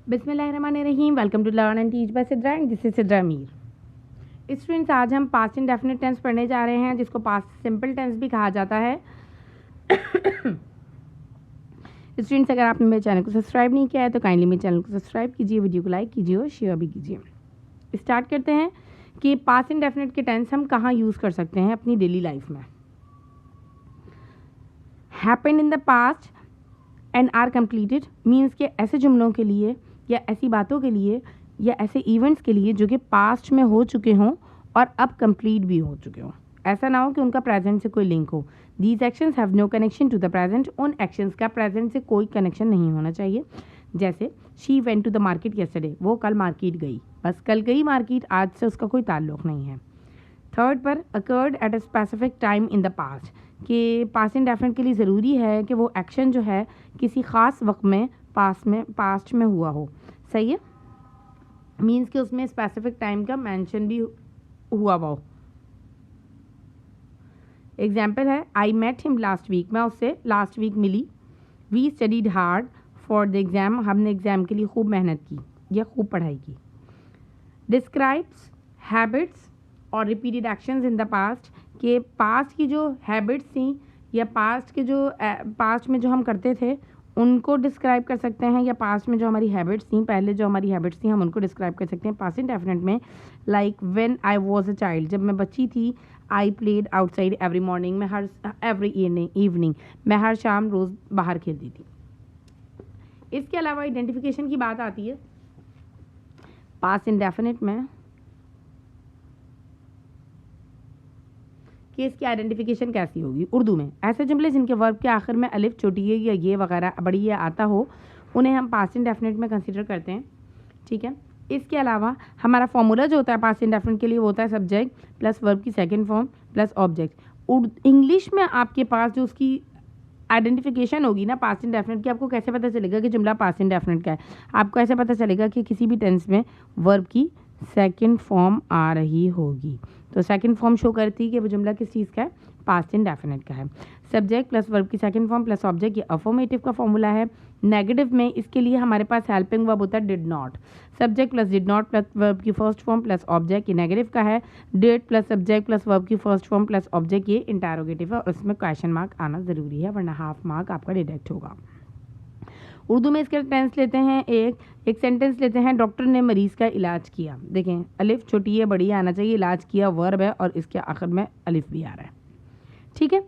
बिस्मिल्लाहिर्रहमानिर्रहीम। Welcome to learn and teach by Sidra and this is Sidra Mir. Students, आज हम past indefinite tense पढ़ने जा रहे हैं, जिसको पास्ट सिंपल टेंस भी कहा जाता है। स्टूडेंट्स, अगर आपने मेरे चैनल को सब्सक्राइब नहीं किया है तो काइंडली मेरे चैनल को सब्सक्राइब कीजिए, वीडियो को लाइक कीजिए और शेयर भी कीजिए। स्टार्ट करते हैं कि पास्ट इंडेफिनिट के टेंस हम कहाँ यूज़ कर सकते हैं अपनी डेली लाइफ में। Happened in the past and are completed means के ऐसे जुमलों के लिए या ऐसी बातों के लिए या ऐसे इवेंट्स के लिए जो कि पास्ट में हो चुके हों और अब कंप्लीट भी हो चुके हों। ऐसा ना हो कि उनका प्रेजेंट से कोई लिंक हो। These actions have no connection to the present. उन एक्शंस का प्रेजेंट से कोई कनेक्शन नहीं होना चाहिए। जैसे she went to the market yesterday, वो कल मार्केट गई, बस कल गई मार्केट, आज से उसका कोई ताल्लुक़ नहीं है। थर्ड पर occurred at a specific time in the past, कि पास्ट इंडेफिनिट के लिए ज़रूरी है कि वो एक्शन जो है किसी ख़ास वक्त में पास्ट में हुआ हो। सही है, मीन्स कि उसमें स्पेसिफिक टाइम का मेंशन भी हुआ हो। एग्जाम्पल है, I met him last week, मैं उससे लास्ट वीक मिली। We studied hard for the exam, हमने एग्ज़ाम के लिए खूब मेहनत की या खूब पढ़ाई की। डिस्क्राइब्स हैबिट्स और repeated actions in the past, के पास्ट की जो हैबिट्स थी या पास्ट में जो हम करते थे उनको डिस्क्राइब कर सकते हैं, या पास्ट में जो हमारी हैबिट्स थी, पहले जो हमारी हैबिट्स थी हम उनको डिस्क्राइब कर सकते हैं पास्ट इंडेफिनिट में। Like when I was a child, जब मैं बच्ची थी, I played outside every morning, मैं एवरी इवनिंग मैं हर शाम रोज़ बाहर खेलती थी। इसके अलावा आइडेंटिफिकेशन की बात आती है पास्ट इंडेफिनिट में कि इसकी आइडेंटिफिकेशन कैसी होगी। उर्दू में ऐसे जुमले जिनके वर्ब के आखिर में अलिफ, छोटी है या ये वगैरह बड़ी ये आता हो, उन्हें हम पास्ट इंडेफिनिट में कंसीडर करते हैं। ठीक है, इसके अलावा हमारा फॉर्मूला जो होता है पास्ट इंडेफिनिट के लिए वो होता है सब्जेक्ट प्लस वर्ब की second form plus object. English में आपके पास जो उसकी आइडेंटिफिकेशन होगी ना पास्ट इंडेफिनिट की, आपको कैसे पता चलेगा कि जुमला पास्ट इंडेफिनिट का है? आपको ऐसे पता चलेगा कि किसी भी टेंस में वर्ब की सेकंड फॉर्म आ रही होगी। तो सेकंड फॉर्म शो करती है कि वो जुमला किस चीज़ का है, पास्ट इंडेफिनिट का है। सब्जेक्ट प्लस वर्ब की सेकंड फॉर्म प्लस ऑब्जेक्ट, ये अफर्मेटिव का फॉर्मूला है। नेगेटिव में इसके लिए हमारे पास हेल्पिंग वर्ब होता है did not. Subject plus did not plus verb की फर्स्ट फॉर्म प्लस ऑब्जेक्ट, ये नेगेटिव का है। Did plus subject plus verb की फर्स्ट फॉर्म प्लस ऑब्जेक्ट, ये इंटरोगेटिव है और उसमें क्वेश्चन मार्क आना ज़रूरी है, वरना हाफ मार्क आपका डिडक्ट होगा। उर्दू में इसके टेंस लेते हैं, एक सेंटेंस लेते हैं, डॉक्टर ने मरीज़ का इलाज किया। देखें, अलिफ छोटी है बड़ी आना चाहिए, इलाज किया वर्ब है और इसके आखिर में अलिफ भी आ रहा है। ठीक है,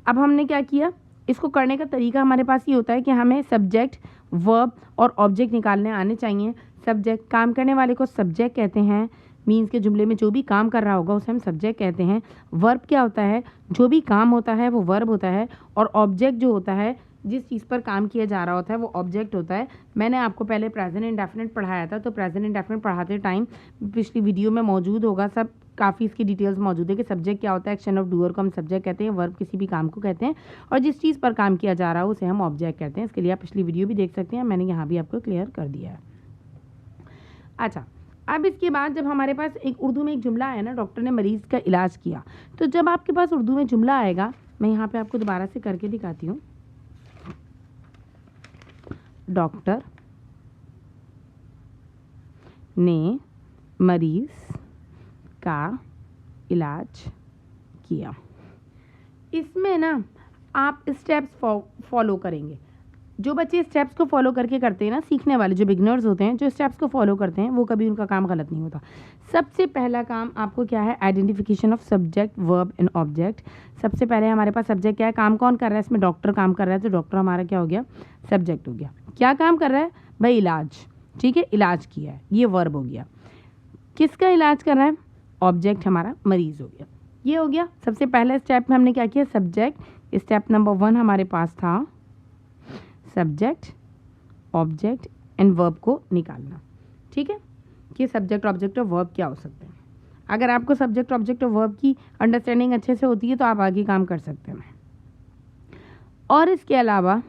अब हमने क्या किया, इसको करने का तरीका हमारे पास ये होता है कि हमें सब्जेक्ट, वर्ब और ऑब्जेक्ट निकालने आने चाहिए। सब्जेक्ट, काम करने वाले को सब्जेक्ट कहते हैं, मीन्स के जुमले में जो भी काम कर रहा होगा उसे हम सब्जेक्ट कहते हैं। वर्ब क्या होता है, जो भी काम होता है वो वर्ब होता है, और ऑब्जेक्ट जो होता है जिस चीज़ पर काम किया जा रहा होता है वो ऑब्जेक्ट होता है। मैंने आपको पहले प्रेजेंट इंडेफिनिट पढ़ाया था, तो प्रेजेंट इंडेफिनिट पढ़ाते टाइम पिछली वीडियो में मौजूद होगा, सब काफ़ी इसकी डिटेल्स मौजूद है कि सब्जेक्ट क्या होता है। एक्शन ऑफ डूअर को हम सब्जेक्ट कहते हैं, वर्ब किसी भी काम को कहते हैं, और जिस चीज़ पर काम किया जा रहा है उसे हम ऑब्जेक्ट कहते हैं। इसके लिए आप पिछली वीडियो भी देख सकते हैं, मैंने यहाँ भी आपको क्लियर कर दिया है। अच्छा, अब इसके बाद जब हमारे पास एक उर्दू में एक जुमला है ना, डॉक्टर ने मरीज़ का इलाज किया, तो जब आपके पास उर्दू में जुमला आएगा, मैं यहाँ पे आपको दोबारा से करके दिखाती हूँ। डॉक्टर ने मरीज़ का इलाज किया, इसमें ना आप स्टेप्स फॉलो करेंगे। जो बच्चे स्टेप्स को फॉलो करके करते हैं ना, सीखने वाले जो बिगनर्स होते हैं, जो स्टेप्स को फॉलो करते हैं, वो कभी उनका काम गलत नहीं होता। सबसे पहला काम आपको क्या है, identification of subject, verb and object. सबसे पहले हमारे पास सब्जेक्ट क्या है, काम कौन कर रहा है, इसमें डॉक्टर काम कर रहा है, तो डॉक्टर हमारा क्या हो गया, सब्जेक्ट हो गया। क्या काम कर रहा है भाई, इलाज। ठीक है, इलाज किया है, ये वर्ब हो गया। किसका इलाज कर रहा है, ऑब्जेक्ट हमारा मरीज़ हो गया। ये हो गया सबसे पहले स्टेप में हमने क्या किया, सब्जेक्ट। स्टेप नंबर 1 हमारे पास था सब्जेक्ट, ऑब्जेक्ट एंड वर्ब को निकालना। ठीक है, कि सब्जेक्ट, ऑब्जेक्ट और वर्ब क्या हो सकते हैं। अगर आपको सब्जेक्ट, ऑब्जेक्ट और वर्ब की अंडरस्टैंडिंग अच्छे से होती है तो आप आगे काम कर सकते हैं। और इसके अलावा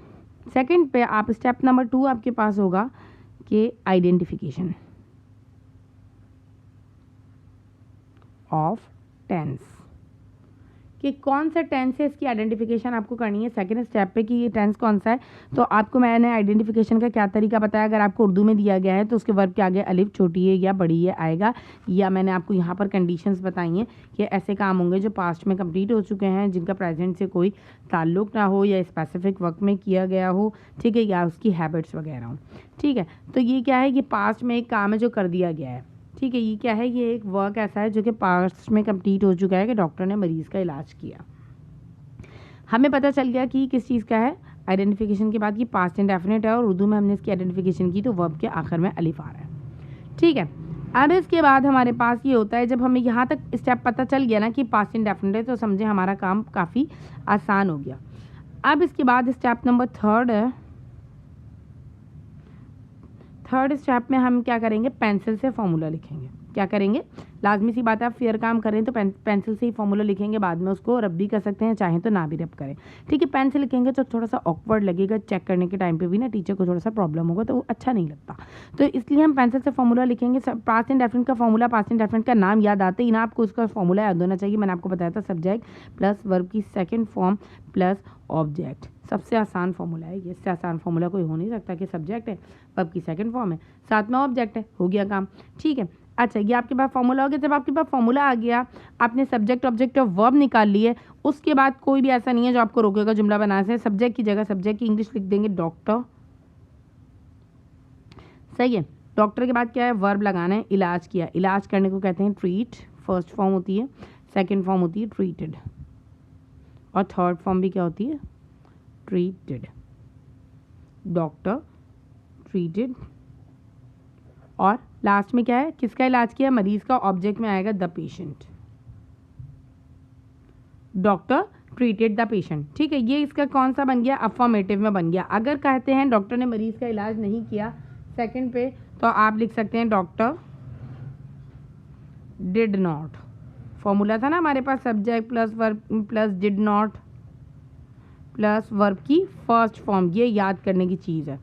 सेकंड पे आप स्टेप नंबर 2 आपके पास होगा कि आइडेंटिफिकेशन ऑफ टेंस, कि कौन सा टेंस है, इसकी आइडेंटिफिकेशन आपको करनी है सेकंड स्टेप पे कि ये टेंस कौन सा है। तो आपको मैंने आइडेंटिफिकेशन का क्या तरीका बताया, अगर आपको उर्दू में दिया गया है तो उसके वर्ब के आगे अलिफ छोटी है या बड़ी है आएगा, या मैंने आपको यहाँ पर कंडीशंस बताई हैं कि ऐसे काम होंगे जो पास्ट में कंप्लीट हो चुके हैं, जिनका प्रेजेंट से कोई ताल्लुक ना हो या स्पेसिफिक वक्त में किया गया हो, ठीक है, या उसकी हैबिट्स वगैरह हो, ठीक है। तो ये क्या है, ये पास्ट में एक काम है जो कर दिया गया है, ठीक है। ये क्या है, ये एक वर्क ऐसा है जो कि पास्ट में कंप्लीट हो चुका है कि डॉक्टर ने मरीज़ का इलाज किया। हमें पता चल गया कि किस चीज़ का है, आइडेंटिफिकेशन के बाद ये पास्ट इंडेफिनिट है और उर्दू में हमने इसकी आइडेंटिफिकेशन की तो वर्ब के आखिर में अलिफ आ रहा है, ठीक है। अब इसके बाद हमारे पास ये होता है, जब हमें यहाँ तक स्टेप पता चल गया ना कि पास्ट इंडेफिनिट है तो समझे हमारा काम काफ़ी आसान हो गया। अब इसके बाद स्टेप नंबर थर्ड है। थर्ड स्टेप में हम क्या करेंगे, पेंसिल से फॉर्मूला लिखेंगे। क्या करेंगे, लाजमी सी बात है, आप फेयर काम करें तो पेंसिल से ही फॉर्मूला लिखेंगे, बाद में उसको रब भी कर सकते हैं, चाहें तो ना भी रब करें, ठीक है। पेन से लिखेंगे तो थोड़ा सा ऑकवर्ड लगेगा, चेक करने के टाइम पे भी ना टीचर को थोड़ा सा प्रॉब्लम होगा, तो वो अच्छा नहीं लगता। तो इसलिए हम पेंसिल से फॉर्मूला लिखेंगे। पास्ट इंडेफिनिट का फॉर्मूला, पास्ट इंडेफिनिट का नाम याद आते ही ना आपको उसका फॉर्मूला याद होना चाहिए। मैंने आपको बताया था सब्जेक्ट प्लस वर्ब की सेकेंड फॉर्म प्लस ऑब्जेक्ट, सबसे आसान फॉर्मूला है ये, इससे आसान फॉर्मूला कोई हो नहीं सकता कि सब्जेक्ट है, वर्ब की सेकंड फॉर्म है, साथ में ऑब्जेक्ट है, हो गया काम, ठीक है। अच्छा, ये आपके पास फॉर्मूला हो गया। जब आपके पास फॉर्मूला आ गया, आपने सब्जेक्ट ऑब्जेक्ट और वर्ब निकाल लिए, उसके बाद कोई भी ऐसा नहीं है जो आपको रोकेगा जुमला बनाने से। सब्जेक्ट की जगह सब्जेक्ट की इंग्लिश लिख देंगे डॉक्टर, सही है। डॉक्टर के बाद क्या है, वर्ब लगाना है, इलाज किया, इलाज करने को कहते हैं ट्रीट, फर्स्ट फॉर्म होती है, सेकेंड फॉर्म होती है ट्रीटेड, और थर्ड फॉर्म भी क्या होती है, ट्रीटेड। डॉक्टर, ट्रीटेड, और लास्ट में क्या है, किसका इलाज किया, मरीज का, ऑब्जेक्ट में आएगा the patient. Doctor treated the patient, ठीक है। ये इसका कौन सा बन गया, अफर्मेटिव में बन गया। अगर कहते हैं डॉक्टर ने मरीज का इलाज नहीं किया सेकंड पे, तो आप लिख सकते हैं डॉक्टर डिड नॉट। फॉर्मूला था ना हमारे पास, subject plus verb plus did not plus verb की फर्स्ट फॉर्म, ये याद करने की चीज़ है,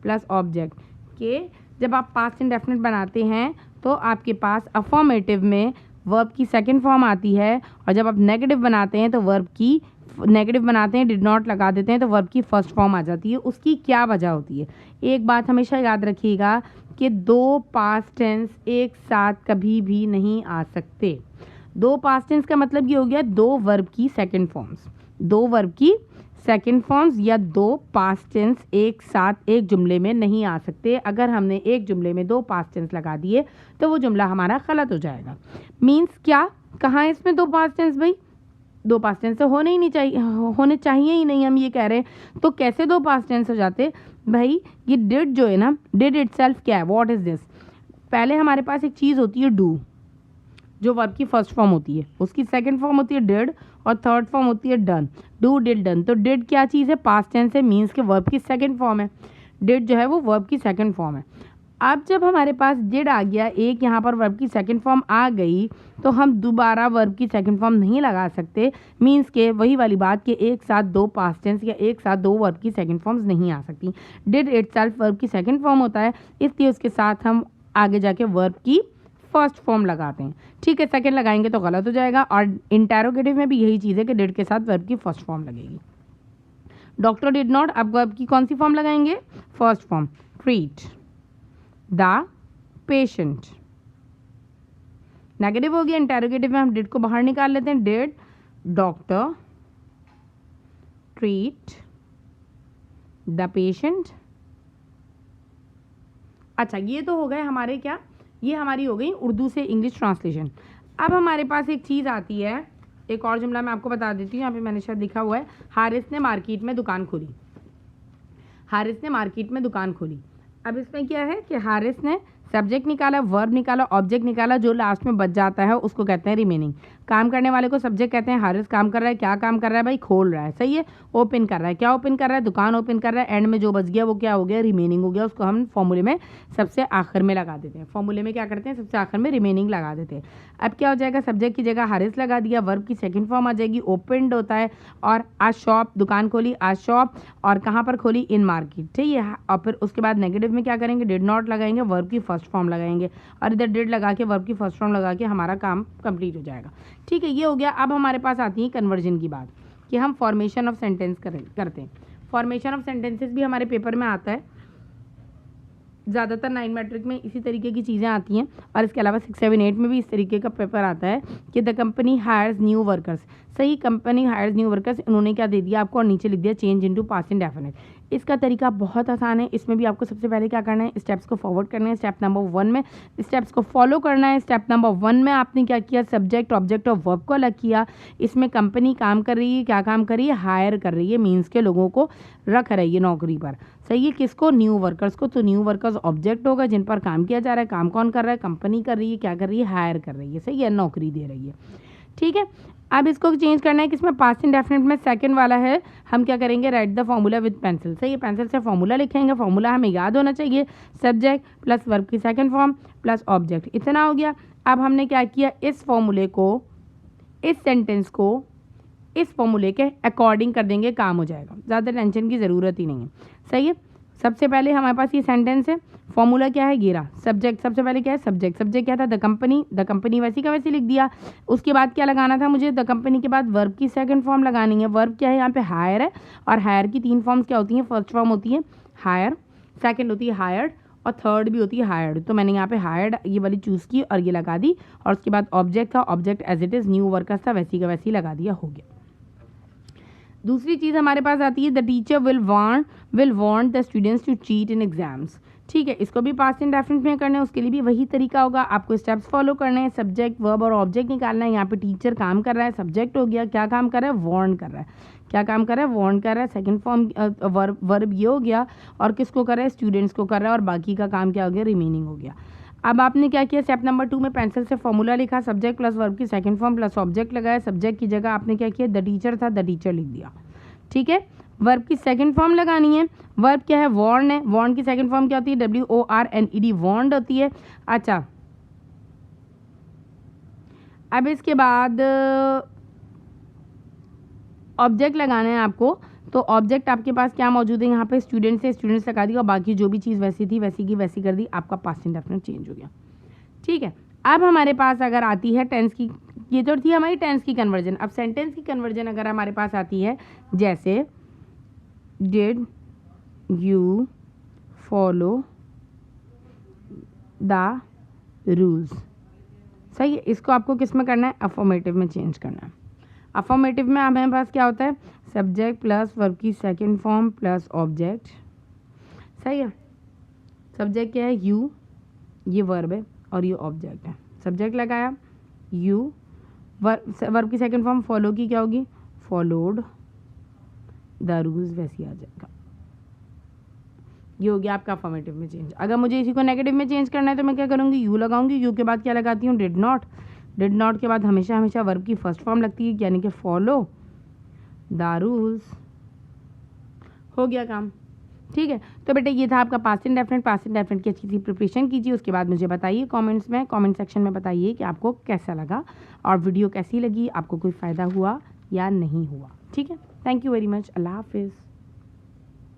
प्लस ऑब्जेक्ट के। जब आप पास्ट इंडेफिनिट बनाते हैं तो आपके पास अफर्मेटिव में वर्ब की सेकंड फॉर्म आती है, और जब आप नेगेटिव बनाते हैं तो वर्ब की नेगेटिव बनाते हैं, डिड नॉट लगा देते हैं तो वर्ब की फर्स्ट फॉर्म आ जाती है। उसकी क्या वजह होती है, एक बात हमेशा याद रखिएगा कि दो पास्ट टेंस एक साथ कभी भी नहीं आ सकते। दो पास्ट टेंस का मतलब ये हो गया दो वर्ब की सेकंड फॉर्म्स, दो वर्ब की सेकंड फॉर्म्स या दो पास्ट टेंस एक साथ एक जुमले में नहीं आ सकते। अगर हमने एक जुमले में दो पास्ट टेंस लगा दिए तो वो जुमला हमारा गलत हो जाएगा। मीन्स क्या, कहाँ है इसमें दो पास्ट टेंस, भाई दो पास्ट टेंस तो होने ही नहीं चाहिए, होने चाहिए ही नहीं, हम ये कह रहे हैं। तो कैसे दो पास्ट टेंस हो जाते भाई, ये डिड जो है ना, डिड इटसेल्फ क्या है, व्हाट इज दिस। पहले हमारे पास एक चीज़ होती है डू, जो वर्ब की फर्स्ट फॉर्म होती है, उसकी सेकंड फॉर्म होती है डिड, और थर्ड फॉर्म होती है डन। डू डिड डन, तो डिड क्या चीज़ है, पास्ट टेंस है, मीन्स के वर्ब की सेकंड फॉर्म है। डिड जो है वो वर्ब की सेकंड फॉर्म है। अब जब हमारे पास डिड आ गया, एक यहाँ पर वर्ब की सेकंड फॉर्म आ गई, तो हम दोबारा वर्ब की सेकंड फॉर्म नहीं लगा सकते। मीन्स के वही वाली बात कि एक साथ दो पास्ट टेंस या एक साथ दो वर्ब की सेकंड फॉर्म्स नहीं आ सकती। डिड इटसेल्फ वर्ब की सेकंड फॉर्म होता है, इसलिए उसके साथ हम आगे जाके वर्ब की फर्स्ट फॉर्म लगाते हैं, ठीक है। सेकंड लगाएंगे तो गलत हो जाएगा, और इंटेरोगेटिव में भी यही चीज़ है कि डिड के साथ वर्ब की फर्स्ट फॉर्म लगेगी। डॉक्टर डिड नॉट, अब वर्ब की कौन सी फॉर्म लगाएंगे, first form, treat the patient. Negative हो गया, इंटेरोगेटिव में हम डिड को बाहर निकाल लेते हैं, did doctor treat the patient. अच्छा, ये तो हो गए हमारे क्या, ये हमारी हो गई उर्दू से इंग्लिश ट्रांसलेशन। अब हमारे पास एक चीज़ आती है, एक और जुमला मैं आपको बता देती हूँ, यहाँ पे मैंने शायद लिखा हुआ है, हारिस ने मार्केट में दुकान खोली। हारिस ने मार्केट में दुकान खोली। अब इसमें क्या है कि हारिस ने सब्जेक्ट निकाला, वर्ब निकाला, ऑब्जेक्ट निकाला, जो लास्ट में बच जाता है उसको कहते हैं रिमेनिंग। काम करने वाले को सब्जेक्ट कहते हैं, हारिस काम कर रहा है, क्या काम कर रहा है भाई, खोल रहा है, सही है, ओपन कर रहा है, क्या ओपन कर रहा है, दुकान ओपन कर रहा है। एंड में जो बच गया वो क्या हो गया, रिमेनिंग हो गया, उसको हम फॉर्मूले में सबसे आखिर में लगा देते हैं। फॉर्मूले में क्या करते हैं, सबसे आखिर में रिमेनिंग लगा देते हैं। अब क्या हो जाएगा, सब्जेक्ट की जगह हारिस लगा दिया, वर्ब की सेकंड फॉर्म आ जाएगी, ओपनड होता है, और आज शॉप, दुकान खोली, आज शॉप, और कहाँ पर खोली, इन मार्केट, ठीक है। और फिर उसके बाद नेगेटिव में क्या करेंगे, डिड नॉट लगाएंगे, वर्ब की फर्स्ट फर्स्ट फॉर्म लगाएंगे और इधर डिड लगा के वर्ब की फर्स्ट फॉर्म लगा के हमारा काम कंप्लीट हो जाएगा। ठीक है, ये हो गया। अब हमारे पास आती है कन्वर्जन की बात कि हम फॉर्मेशन ऑफ सेंटेंस करते हैं। फॉर्मेशन ऑफ सेंटेंसेस भी हमारे पेपर में आता है, ज़्यादातर 9 मैट्रिक में इसी तरीके की चीज़ें आती हैं और इसके अलावा 6, 7, 8 में भी इस तरीके का पेपर आता है कि the company hires new workers. सही, कंपनी हायर्स न्यू वर्कर्स, उन्होंने क्या दे दिया आपको और नीचे लिख दिया चेंज इनटू पास्ट इंडेफिनिट। इसका तरीका बहुत आसान है। इसमें भी आपको सबसे पहले क्या करना है, स्टेप्स को फॉरवर्ड करना है। स्टेप नंबर 1 में स्टेप्स को फॉलो करना है। स्टेप नंबर 1 में आपने क्या किया, सब्जेक्ट ऑब्जेक्ट और वर्ब को अलग किया। इसमें कंपनी काम कर रही है, क्या काम कर रही है, हायर कर रही है, मीन्स के लोगों को रख रही है नौकरी पर। सही है, किसको, न्यू वर्कर्स को। तो न्यू वर्कर्स ऑब्जेक्ट होगा जिन पर काम किया जा रहा है। काम कौन कर रहा है, कंपनी कर रही है, क्या कर रही है, हायर कर रही है। सही है, नौकरी दे रही है। ठीक है, अब इसको चेंज करना है किसमें, पास्ट इंडेफिनिट में। सेकंड वाला है, हम क्या करेंगे, right the formula with pencil. सही है, पेंसिल से फॉर्मूला लिखेंगे। फॉर्मूला हमें याद होना चाहिए, सब्जेक्ट प्लस वर्ब की सेकंड फॉर्म प्लस ऑब्जेक्ट। इतना हो गया। अब हमने क्या किया, इस फॉर्मूले को, इस सेंटेंस को इस फॉर्मूले के अकॉर्डिंग कर देंगे, काम हो जाएगा, ज़्यादा टेंशन की ज़रूरत ही नहीं है। सही है, सबसे पहले हमारे पास ये सेंटेंस है, फॉर्मूला क्या है, गिरा। सब्जेक्ट सबसे पहले क्या है, सब्जेक्ट क्या था, द कंपनी वैसी का वैसे लिख दिया। उसके बाद क्या लगाना था मुझे, द कंपनी के बाद वर्ब की सेकंड फॉर्म लगानी है। वर्ब क्या है, यहाँ पे हायर है और हायर की 3 फॉर्म्स क्या होती हैं, फर्स्ट फॉर्म होती है हायर, सेकंड होती है हायर्ड और थर्ड भी होती है हायर्ड। तो मैंने यहाँ पे हायर्ड ये वाली चूज़ की और ये लगा दी और उसके बाद ऑब्जेक्ट था, object as it is new workers था, वैसी का वैसी लगा दिया, हो गया। दूसरी चीज़ हमारे पास आती है, the teacher will want the students to cheat in exams. ठीक है, इसको भी पास्ट इंडेफिनिट में करना है, उसके लिए भी वही तरीका होगा, आपको स्टेप्स फॉलो करने हैं। सब्जेक्ट वर्ब और ऑब्जेक्ट निकालना है। यहाँ पे टीचर काम कर रहा है, सब्जेक्ट हो गया, क्या काम कर रहा है, वार्न कर रहा है, क्या काम कर रहा है, वार्न कर रहा है। सेकंड फॉर्म वर्ब ये हो गया और किसको कर रहा है, स्टूडेंट्स को कर रहा है और बाकी का काम क्या हो गया, रिमेनिंग हो गया। अब आपने क्या किया, स्टेप नंबर 2 में पेंसिल से फॉर्मूला लिखा, सब्जेक्ट प्लस वर्ब की सेकंड फॉर्म प्लस ऑब्जेक्ट लगाया। सब्जेक्ट की जगह आपने क्या किया, द टीचर था, द टीचर लिख दिया। ठीक है, वर्ब की सेकंड फॉर्म लगानी है। वर्ब क्या है, वार्न है। वार्न की सेकंड फॉर्म क्या होती है, WORNED, वार्नड होती है। अच्छा, अब इसके बाद ऑब्जेक्ट लगाना है आपको। तो ऑब्जेक्ट आपके पास क्या मौजूद है, यहाँ पे स्टूडेंट से स्टूडेंट्स लगा दिया और बाकी जो भी चीज़ वैसी थी वैसी की वैसी कर दी, आपका पास्ट इंडेफिनिट चेंज हो गया। ठीक है, अब हमारे पास अगर आती है टेंस की, ये तो थी हमारी टेंस की कन्वर्जन। अब सेंटेंस की कन्वर्जन अगर हमारे पास आती है, जैसे did you follow the rules. सही है, इसको आपको किस में करना है, अफर्मेटिव में चेंज करना है। अफर्मेटिव में हमारे पास क्या होता है, सब्जेक्ट प्लस वर्ब की सेकंड फॉर्म प्लस ऑब्जेक्ट। सही है, सब्जेक्ट क्या है, यू, ये वर्ब है और ये ऑब्जेक्ट है। सब्जेक्ट लगाया यू, वर्ब की सेकंड फॉर्म फॉलो की क्या होगी, फॉलोड द रूल्स, वैसी आ जाएगा। ये हो गया आपका अफर्मेटिव में चेंज। अगर मुझे इसी को नेगेटिव में चेंज करना है तो मैं क्या करूँगी, यू लगाऊंगी। यू के बाद क्या लगाती हूँ, डिड नॉट। डिड नॉट के बाद हमेशा हमेशा वर्ब की फर्स्ट फॉर्म लगती है, यानी कि फॉलो द रूल्स। हो गया काम। ठीक है, तो बेटा ये था आपका पास्ट इंडेफिनिट। पास्ट इंडेफिनिट की अच्छी सी प्रिपरेशन कीजिए, उसके बाद मुझे बताइए कमेंट्स में, कमेंट सेक्शन में बताइए कि आपको कैसा लगा और वीडियो कैसी लगी, आपको कोई फ़ायदा हुआ या नहीं हुआ। ठीक है, थैंक यू वेरी मच, अल्लाह हाफिज़।